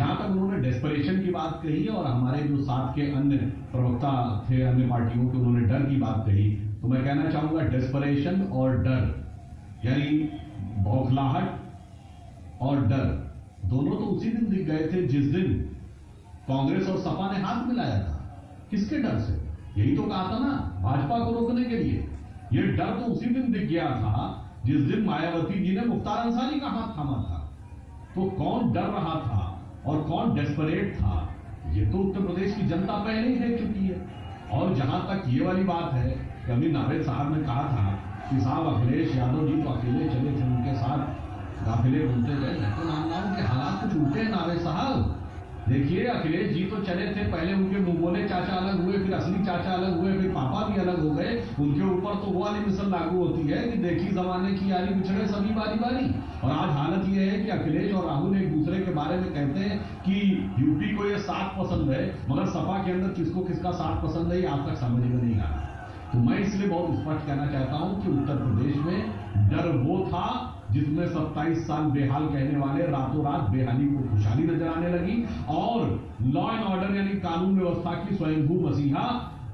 जहां तक उन्होंने डेस्परेशन की बात कही और हमारे जो साथ के अन्य प्रवक्ता थे अन्य पार्टियों के, उन्होंने डर की बात कही, तो मैं कहना चाहूंगा डेस्परेशन और डर यानी बौखलाहट और डर दोनों तो उसी दिन दिख गए थे जिस दिन कांग्रेस और सपा ने हाथ मिलाया था। किसके डर से? यही तो कहा था ना, भाजपा को रोकने के लिए। यह डर तो उसी दिन दिख गया था जिस दिन मायावती जी ने मुख्तार अंसारी का हाथ थामा था। तो कौन डर रहा था और कौन डेस्परेट था, ये तो उत्तर प्रदेश की जनता पहले ही देख चुकी है। और जहां तक ये वाली बात है कि अभी नावेद साहब ने कहा था कि साहब अखिलेश यादव जी तो अकेले चले थे, उनके साथ काफिले घूमते गए, मैं तो मान रहा हूं कि हालात कुछ उल्टे हैं नावेद साहब। देखिए अखिलेश जी तो चले थे, पहले उनके मुंह बोले चाचा अलग हुए, फिर असली चाचा अलग हुए, फिर पापा भी अलग हो गए। उनके ऊपर तो वो वाली मिसल लागू होती है कि देखी जमाने की यारी बिछड़े सभी बारी बारी। और आज हालत ये है कि अखिलेश और राहुल एक दूसरे के बारे में कहते हैं कि यूपी को ये साथ पसंद है, मगर सपा के अंदर किसको किसका साथ पसंद है ये आज तक समझ में नहीं आ रहा। तो मैं इसलिए बहुत स्पष्ट कहना चाहता हूं कि उत्तर प्रदेश में डर वो था जिसमें 27 साल बेहाल कहने वाले रातों रात बेहाली को खुशहाली नजर आने लगी और लॉ एंड ऑर्डर यानी कानून व्यवस्था की स्वयंभू मसीहा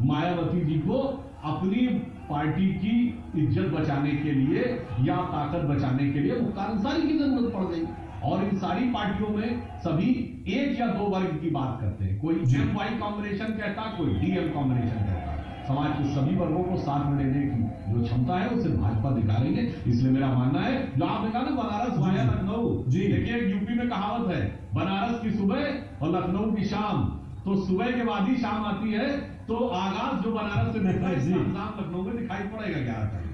मायावती जी को अपनी पार्टी की इज्जत बचाने के लिए या ताकत बचाने के लिए मुख्तार अंसारी की जरूरत पड़ गई। और इन सारी पार्टियों में सभी एक या दो वर्ग की बात करते हैं, कोई एम वाई कॉम्बिनेशन कहता, कोई डीएम कॉम्बिनेशन कहता। समाज के सभी वर्गों को साथ में लेने की जो क्षमता है उसे भाजपा दिखा रही है। इसलिए मेरा मानना है जो आपने कहा ना बनारस वाया लखनऊ, जी देखिए यूपी में कहावत है बनारस की सुबह और लखनऊ की शाम, तो सुबह के बाद ही शाम आती है, तो आगाज जो बनारस से दिख रहा है लखनऊ में दिखाई पड़ेगा 11 तक।